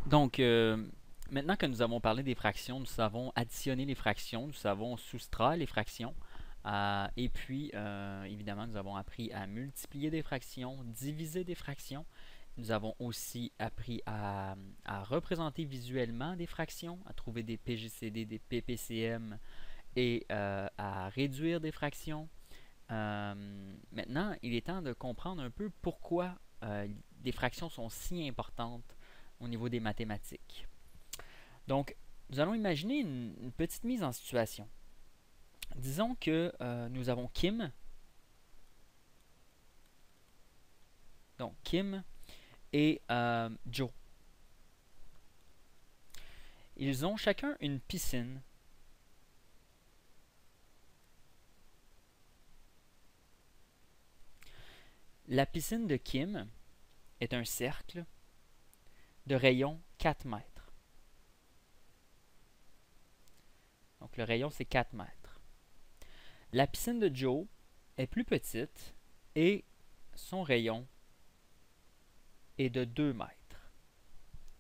Donc, maintenant que nous avons parlé des fractions, nous savons additionner les fractions, nous savons soustraire les fractions. Et puis, évidemment, nous avons appris à multiplier des fractions, diviser des fractions. Nous avons aussi appris à représenter visuellement des fractions, à trouver des PGCD, des PPCM et à réduire des fractions. Maintenant, il est temps de comprendre un peu pourquoi des fractions sont si importantes au niveau des mathématiques. Donc, nous allons imaginer une petite mise en situation. Disons que nous avons Kim. Donc, Kim et Joe. Ils ont chacun une piscine. La piscine de Kim est un cercle de rayon 4 mètres. Donc, le rayon, c'est 4 mètres. La piscine de Joe est plus petite et son rayon est de 2 mètres.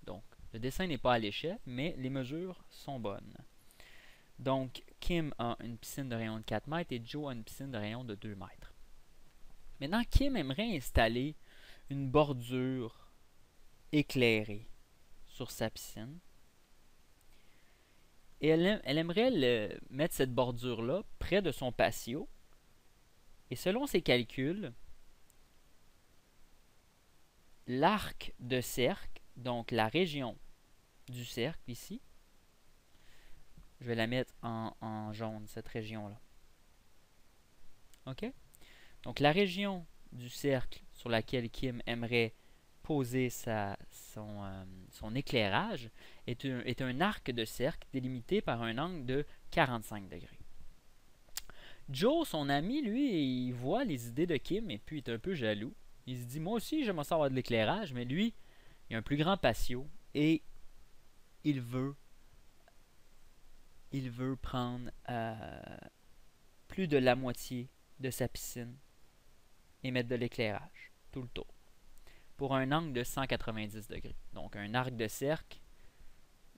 Donc, le dessin n'est pas à l'échelle, mais les mesures sont bonnes. Donc, Kim a une piscine de rayon de 4 mètres et Joe a une piscine de rayon de 2 mètres. Maintenant, Kim aimerait installer une bordure éclairée sur sa piscine. Et elle aimerait mettre cette bordure-là près de son patio. Et selon ses calculs, l'arc de cercle, donc la région du cercle ici, je vais la mettre en jaune, cette région-là. OK? Donc la région du cercle sur laquelle Kim aimerait poser son éclairage est un arc de cercle délimité par un angle de 45 degrés. Joe, son ami, lui, il voit les idées de Kim et puis il est un peu jaloux. Il se dit, moi aussi, j'aimerais savoir de l'éclairage, mais lui, il a un plus grand patio et il veut, il veut prendre plus de la moitié de sa piscine et mettre de l'éclairage tout le tour pour un angle de 190 degrés. Donc un arc de cercle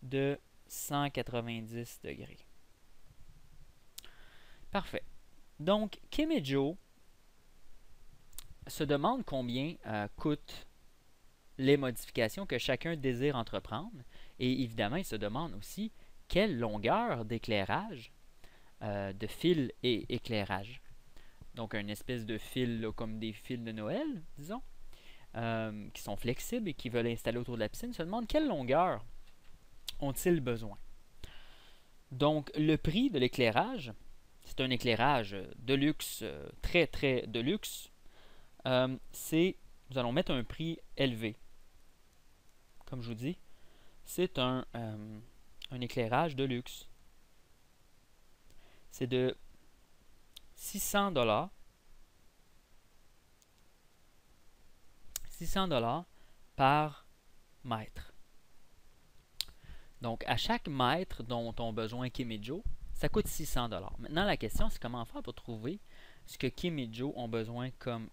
de 190 degrés. Parfait. Donc Kim et Joe se demandent combien coûtent les modifications que chacun désire entreprendre. Et évidemment, ils se demandent aussi quelle longueur d'éclairage, de fil et éclairage. Donc, une espèce de fil là, comme des fils de Noël, disons, qui sont flexibles et qui veulent installer autour de la piscine, se demandent quelle longueur ont-ils besoin. Donc, le prix de l'éclairage, c'est un éclairage de luxe, très très de luxe. Nous allons mettre un prix élevé. Comme je vous dis, c'est un éclairage de luxe. C'est de 600 dollars. 600 dollars par mètre. Donc, à chaque mètre dont ont besoin Kim et Joe, ça coûte 600 dollars. Maintenant, la question, c'est comment faire pour trouver ce que Kim et Joe ont besoin comme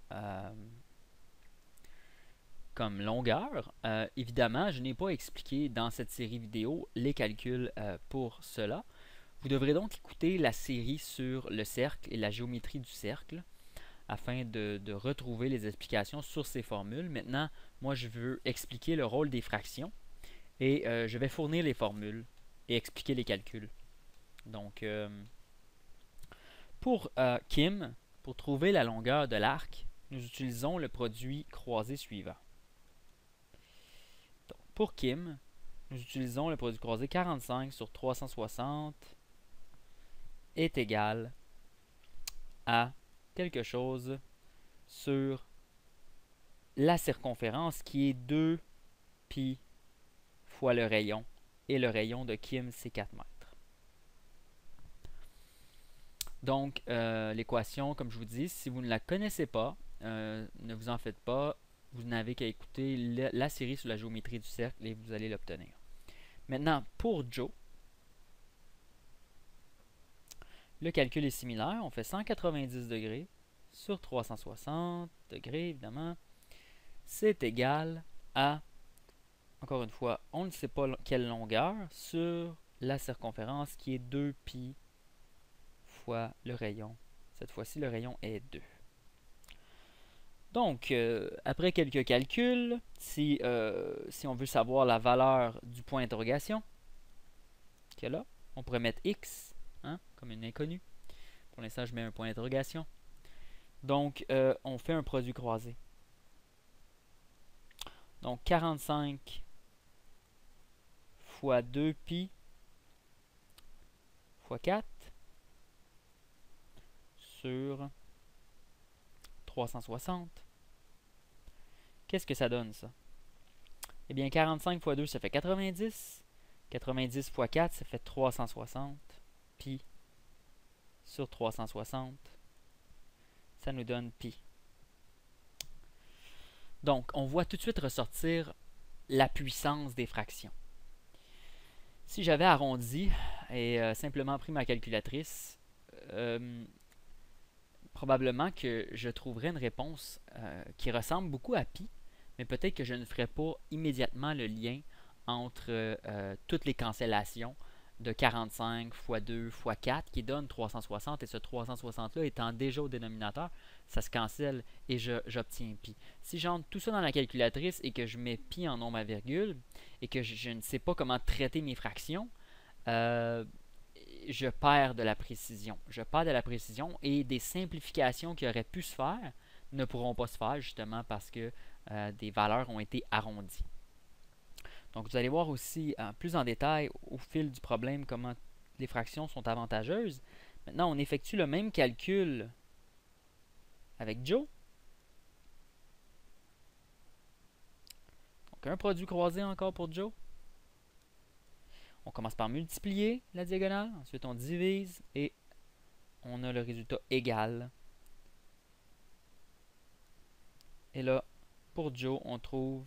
longueur. Évidemment, je n'ai pas expliqué dans cette série vidéo les calculs pour cela. Vous devrez donc écouter la série sur le cercle et la géométrie du cercle afin de retrouver les explications sur ces formules. Maintenant, moi, je veux expliquer le rôle des fractions et je vais fournir les formules et expliquer les calculs. Donc, pour Kim, pour trouver la longueur de l'arc, nous utilisons le produit croisé suivant. Donc, pour Kim, nous utilisons le produit croisé 45 sur 360 est égal à quelque chose sur la circonférence qui est 2 pi fois le rayon. Et le rayon de Kim, c'est 4 mètres. Donc, l'équation, comme je vous dis, si vous ne la connaissez pas, ne vous en faites pas. Vous n'avez qu'à écouter la série sur la géométrie du cercle et vous allez l'obtenir. Maintenant, pour Joe, le calcul est similaire. On fait 190 degrés sur 360 degrés, évidemment. C'est égal à encore une fois, on ne sait pas quelle longueur sur la circonférence qui est 2π fois le rayon. Cette fois-ci, le rayon est 2. Donc, après quelques calculs, si on veut savoir la valeur du point d'interrogation, qui est là, on pourrait mettre x, hein, comme une inconnue. Pour l'instant, je mets un point d'interrogation. Donc, on fait un produit croisé. Donc, 45 fois 2π fois 4 sur 360. Qu'est-ce que ça donne, ça? Eh bien, 45 fois 2, ça fait 90. 90 fois 4, ça fait 360. Pi sur 360, ça nous donne pi. Donc, on voit tout de suite ressortir la puissance des fractions. Si j'avais arrondi et simplement pris ma calculatrice, probablement que je trouverais une réponse qui ressemble beaucoup à pi, mais peut-être que je ne ferais pas immédiatement le lien entre toutes les cancellations de 45 fois 2 fois 4 qui donne 360, et ce 360-là étant déjà au dénominateur, ça se cancelle et j'obtiens pi. Si j'entre tout ça dans la calculatrice et que je mets pi en nombre à virgule et que je ne sais pas comment traiter mes fractions, je perds de la précision. Je perds de la précision et des simplifications qui auraient pu se faire ne pourront pas se faire justement parce que des valeurs ont été arrondies. Donc vous allez voir aussi plus en détail au fil du problème comment les fractions sont avantageuses. Maintenant, on effectue le même calcul avec Joe. Donc un produit croisé encore pour Joe. On commence par multiplier la diagonale, ensuite on divise et on a le résultat égal. Et là, pour Joe, on trouve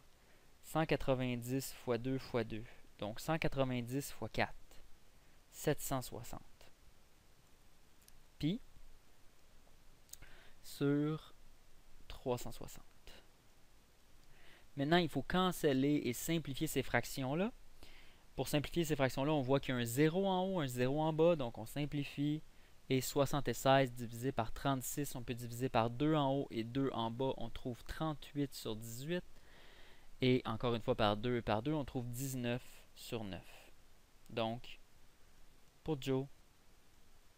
190 fois 2 fois 2. Donc 190 fois 4, 760. Pi sur 360. Maintenant, il faut canceller et simplifier ces fractions-là. Pour simplifier ces fractions-là, on voit qu'il y a un 0 en haut, un 0 en bas, donc on simplifie. Et 76 divisé par 36, on peut diviser par 2 en haut et 2 en bas, on trouve 38 sur 18. Et encore une fois, par 2 et par 2, on trouve 19 sur 9. Donc, pour Joe,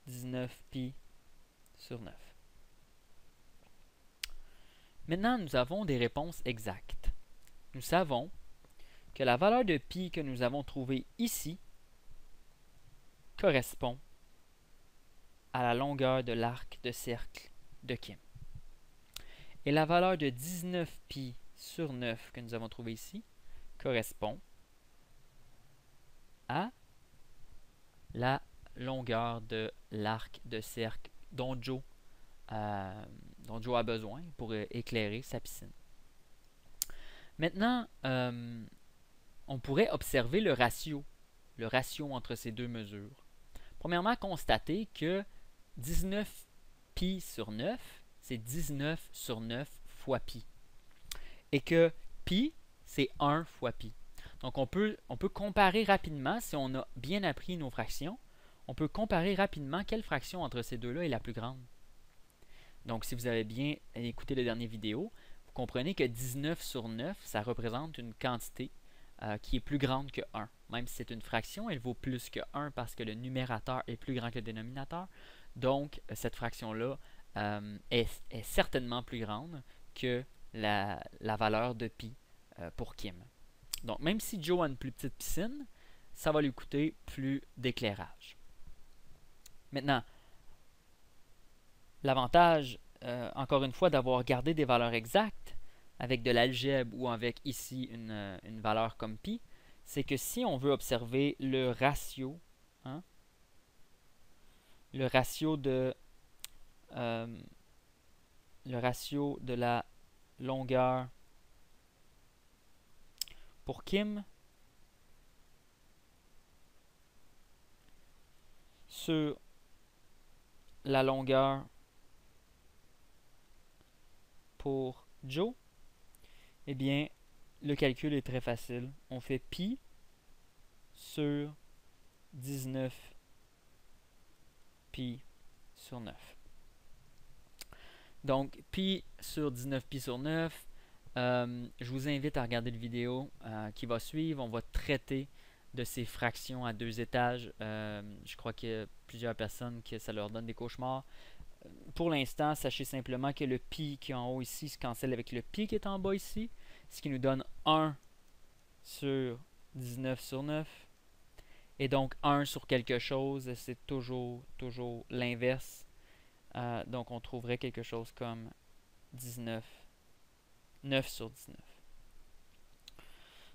19 pi sur 9. Maintenant, nous avons des réponses exactes. Nous savons que la valeur de pi que nous avons trouvée ici correspond à la longueur de l'arc de cercle de Kim. Et la valeur de 19 pi sur 9 que nous avons trouvée ici correspond à la longueur de l'arc de cercle dont Joe a besoin pour éclairer sa piscine. Maintenant, on pourrait observer le ratio entre ces deux mesures. Premièrement, constater que 19 pi sur 9, c'est 19 sur 9 fois pi. Et que pi, c'est 1 fois pi. Donc on peut comparer rapidement, si on a bien appris nos fractions, on peut comparer rapidement quelle fraction entre ces deux-là est la plus grande. Donc si vous avez bien écouté les dernières vidéos, vous comprenez que 19 sur 9, ça représente une quantité qui est plus grande que 1. Même si c'est une fraction, elle vaut plus que 1 parce que le numérateur est plus grand que le dénominateur. Donc, cette fraction-là est certainement plus grande que la valeur de pi pour Kim. Donc, même si Joe a une plus petite piscine, ça va lui coûter plus d'éclairage. Maintenant, l'avantage, encore une fois, d'avoir gardé des valeurs exactes avec de l'algèbre ou avec ici une valeur comme pi, c'est que si on veut observer le ratio, hein, le ratio de la longueur pour Kim sur la longueur pour Joe, eh bien, le calcul est très facile. On fait pi sur 19 pi sur 9. Donc, pi sur 19 pi sur 9, je vous invite à regarder la vidéo qui va suivre. On va traiter de ces fractions à deux étages. Je crois qu'il y a plusieurs personnes que ça leur donne des cauchemars. Pour l'instant, sachez simplement que le pi qui est en haut ici se cancelle avec le pi qui est en bas ici, ce qui nous donne 1 sur 19 sur 9. Et donc 1 sur quelque chose, c'est toujours l'inverse. Donc on trouverait quelque chose comme 19, 9 sur 19.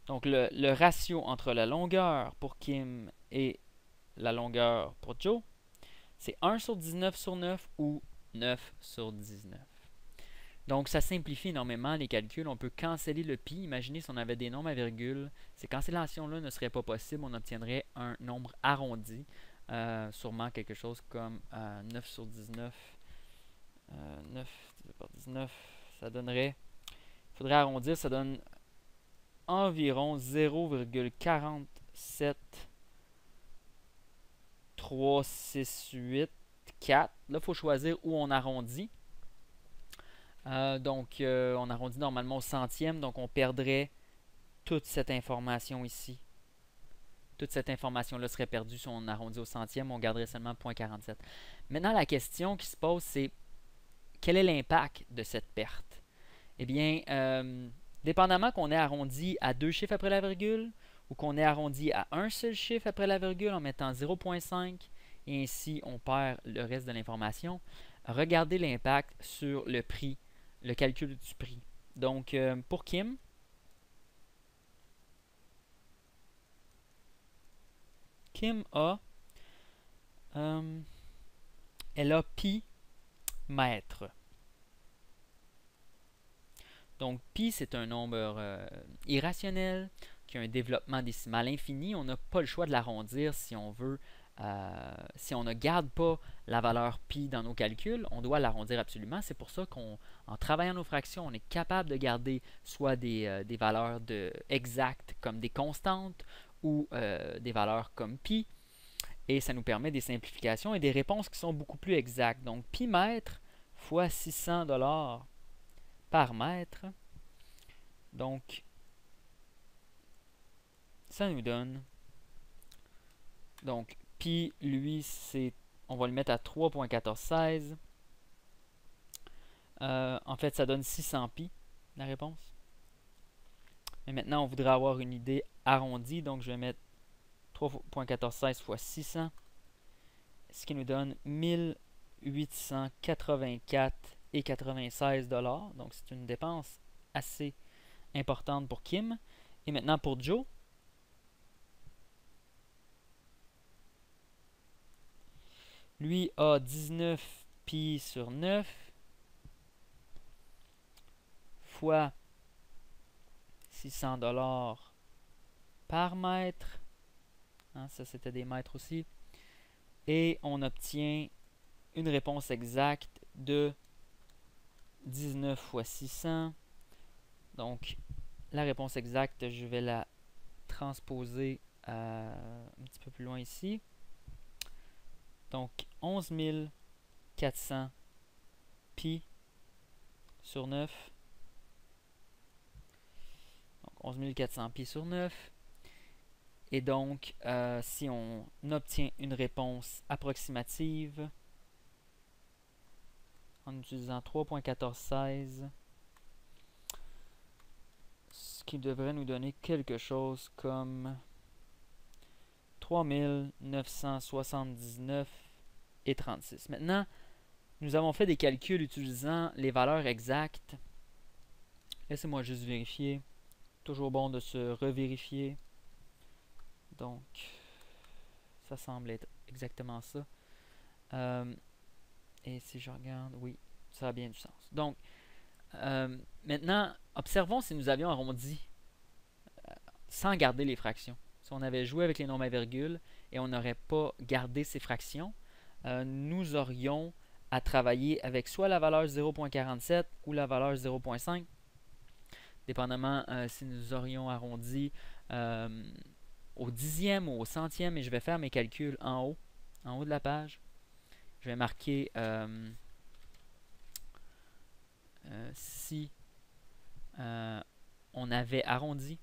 Donc le ratio entre la longueur pour Kim et la longueur pour Joe, c'est 1 sur 19 sur 9 ou 9 sur 19. Donc ça simplifie énormément les calculs. On peut canceller le pi. Imaginez si on avait des nombres à virgule. Ces cancellations-là ne seraient pas possibles. On obtiendrait un nombre arrondi. Sûrement quelque chose comme 9 sur 19. 9 divisé par 19, ça donnerait... Il faudrait arrondir, ça donne environ 0,47368 4. Là, il faut choisir où on arrondit. On arrondit normalement au centième, donc on perdrait toute cette information ici. Toute cette information-là serait perdue si on arrondit au centième, on garderait seulement 0,47. Maintenant, la question qui se pose, c'est quel est l'impact de cette perte? Eh bien, dépendamment qu'on ait arrondi à deux chiffres après la virgule ou qu'on ait arrondi à un seul chiffre après la virgule en mettant 0,5 et ainsi on perd le reste de l'information, regardez l'impact sur le prix, le calcul du prix. Donc, pour Kim, elle a pi mètres. Donc, pi, c'est un nombre irrationnel qui a un développement décimal infini. On n'a pas le choix de l'arrondir si on veut. Si on ne garde pas la valeur pi dans nos calculs, on doit l'arrondir absolument. C'est pour ça qu'en travaillant nos fractions, on est capable de garder soit des valeurs exactes comme des constantes ou des valeurs comme pi. Et ça nous permet des simplifications et des réponses qui sont beaucoup plus exactes. Donc, pi mètre fois 600 $ par mètre. Donc, ça nous donne... Donc, pi, lui, on va le mettre à 3,1416. En fait, ça donne 600 pi, la réponse. Mais maintenant, on voudrait avoir une idée arrondie. Donc, je vais mettre 3,1416 fois 600. Ce qui nous donne 1884,96 $. Donc, c'est une dépense assez importante pour Kim. Et maintenant, pour Joe. Lui a 19 pi sur 9 fois 600 $ par mètre. Hein, ça, c'était des mètres aussi. Et on obtient une réponse exacte de 19 fois 600. Donc, la réponse exacte, je vais la transposer un petit peu plus loin ici. Donc, 11 400 pi sur 9. Donc, 11 400 pi sur 9. Et donc, si on obtient une réponse approximative en utilisant 3,1416, ce qui devrait nous donner quelque chose comme 3979,36. Maintenant, nous avons fait des calculs utilisant les valeurs exactes. Laissez-moi juste vérifier. Toujours bon de se revérifier. Donc, ça semble être exactement ça. Et si je regarde, oui, ça a bien du sens. Donc, maintenant, observons si nous avions arrondi sans garder les fractions. Si on avait joué avec les nombres à virgule et on n'aurait pas gardé ces fractions, nous aurions à travailler avec soit la valeur 0,47 ou la valeur 0,5. dépendamment si nous aurions arrondi au dixième ou au centième, et je vais faire mes calculs en haut de la page. Je vais marquer si on avait arrondi.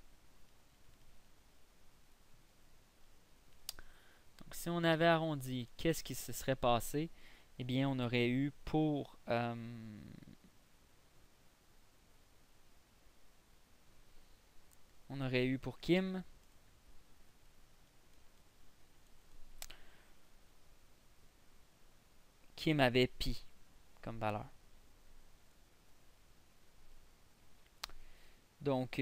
Donc, si on avait arrondi, qu'est-ce qui se serait passé? Eh bien, on aurait eu pour Kim avait pi comme valeur. Donc,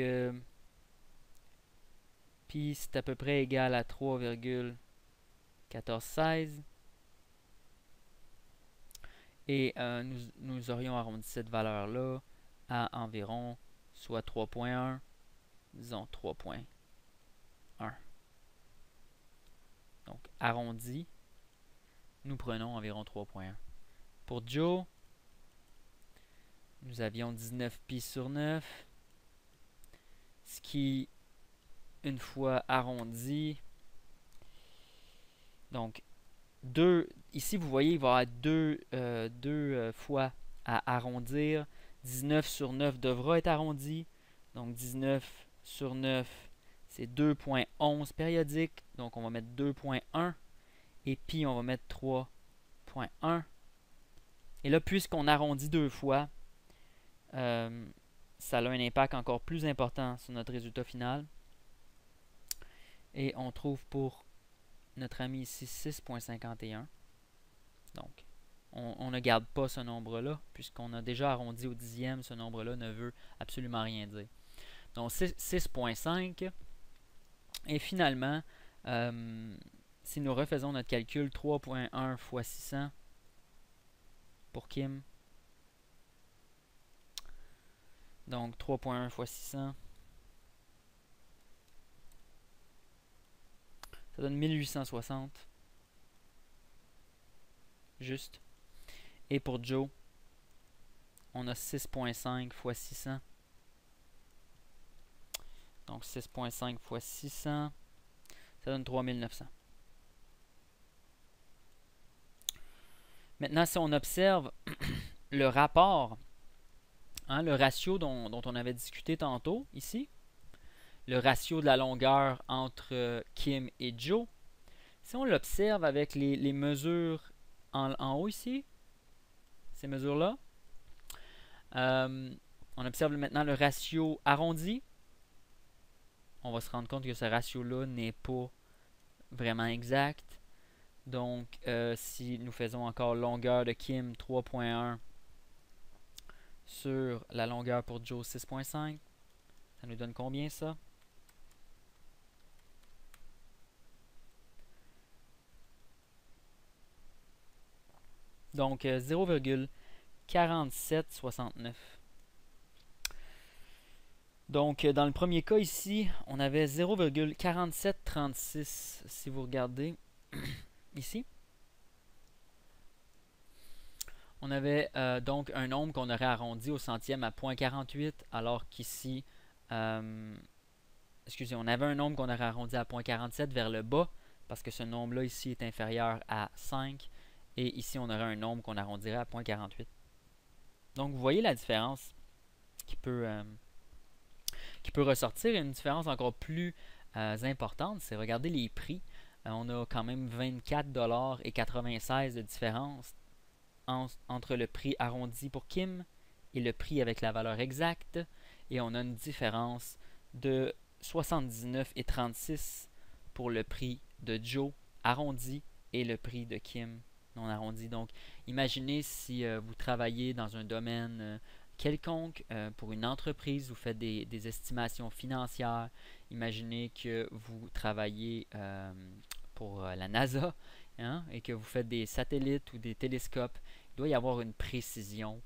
pi, c'est à peu près égal à 3,1416. Et nous aurions arrondi cette valeur-là à environ, soit 3.1, disons 3.1. Donc, arrondi, nous prenons environ 3.1. Pour Joe, nous avions 19 pi sur 9, ce qui, une fois arrondi, donc ici vous voyez, il va y avoir deux fois à arrondir. 19 sur 9 devra être arrondi. Donc 19 sur 9, c'est 2.11 périodique. Donc on va mettre 2.1. Et puis on va mettre 3.1. Et là, puisqu'on arrondit deux fois, ça a un impact encore plus important sur notre résultat final. Et on trouve pour notre ami ici 6.51. Donc, on ne garde pas ce nombre-là, puisqu'on a déjà arrondi au dixième, ce nombre-là ne veut absolument rien dire. Donc, 6.5. Et finalement, si nous refaisons notre calcul, 3.1 fois 600 pour Kim. Donc, 3.1 fois 600. Ça donne 1860. Juste. Et pour Joe, on a 6.5 fois 600. Donc 6.5 fois 600, ça donne 3900. Maintenant, si on observe le rapport, le ratio dont on avait discuté tantôt, ici, le ratio de la longueur entre Kim et Joe, si on l'observe avec les mesures en haut ici, ces mesures-là, on observe maintenant le ratio arrondi. On va se rendre compte que ce ratio-là n'est pas vraiment exact. Donc, si nous faisons encore longueur de Kim 3.1 sur la longueur pour Joe 6.5, ça nous donne combien ça? Donc, 0,4769. Donc, dans le premier cas ici, on avait 0,4736, si vous regardez ici. On avait donc un nombre qu'on aurait arrondi au centième à 0.48, alors qu'ici, excusez, on avait un nombre qu'on aurait arrondi à 0.47 vers le bas, parce que ce nombre-là ici est inférieur à 5, et ici on aurait un nombre qu'on arrondirait à 0.48. Donc, vous voyez la différence qui peut ressortir. Une différence encore plus importante, c'est regarder les prix. On a quand même 24,96 $ de différence entre le prix arrondi pour Kim et le prix avec la valeur exacte. Et on a une différence de 79,36 $ pour le prix de Joe arrondi et le prix de Kim non arrondi. Donc, imaginez si vous travaillez dans un domaine quelconque, pour une entreprise, vous faites des estimations financières. Imaginez que vous travaillez pour la NASA, hein, et que vous faites des satellites ou des télescopes. Il doit y avoir une précision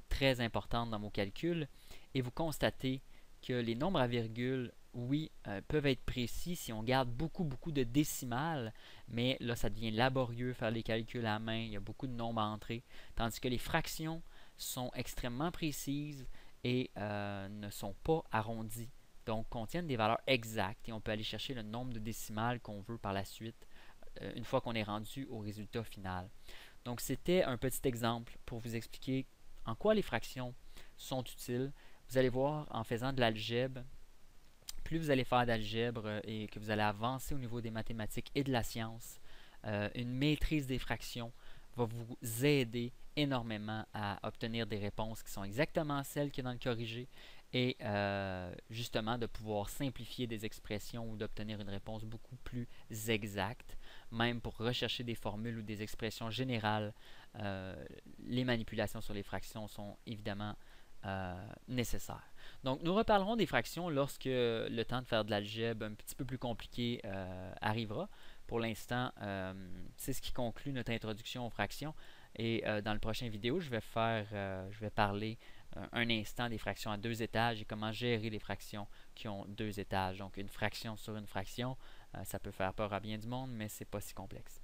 très importante dans vos calculs, et vous constatez que les nombres à virgule, oui, peuvent être précis si on garde beaucoup de décimales, mais là ça devient laborieux faire les calculs à la main, il y a beaucoup de nombres à entrer, tandis que les fractions sont extrêmement précises et ne sont pas arrondis. Donc, contiennent des valeurs exactes et on peut aller chercher le nombre de décimales qu'on veut par la suite une fois qu'on est rendu au résultat final. Donc, c'était un petit exemple pour vous expliquer en quoi les fractions sont utiles. Vous allez voir, en faisant de l'algèbre, plus vous allez faire d'algèbre et que vous allez avancer au niveau des mathématiques et de la science, une maîtrise des fractions va vous aider énormément à obtenir des réponses qui sont exactement celles qu'il y a dans le corrigé et justement de pouvoir simplifier des expressions ou d'obtenir une réponse beaucoup plus exacte. Même pour rechercher des formules ou des expressions générales, les manipulations sur les fractions sont évidemment nécessaires. Donc, nous reparlerons des fractions lorsque le temps de faire de l'algèbre un petit peu plus compliqué arrivera. Pour l'instant, c'est ce qui conclut notre introduction aux fractions. Et dans le prochain vidéo, je vais parler un instant des fractions à deux étages et comment gérer les fractions qui ont deux étages. Donc, une fraction sur une fraction, ça peut faire peur à bien du monde, mais c'est pas si complexe.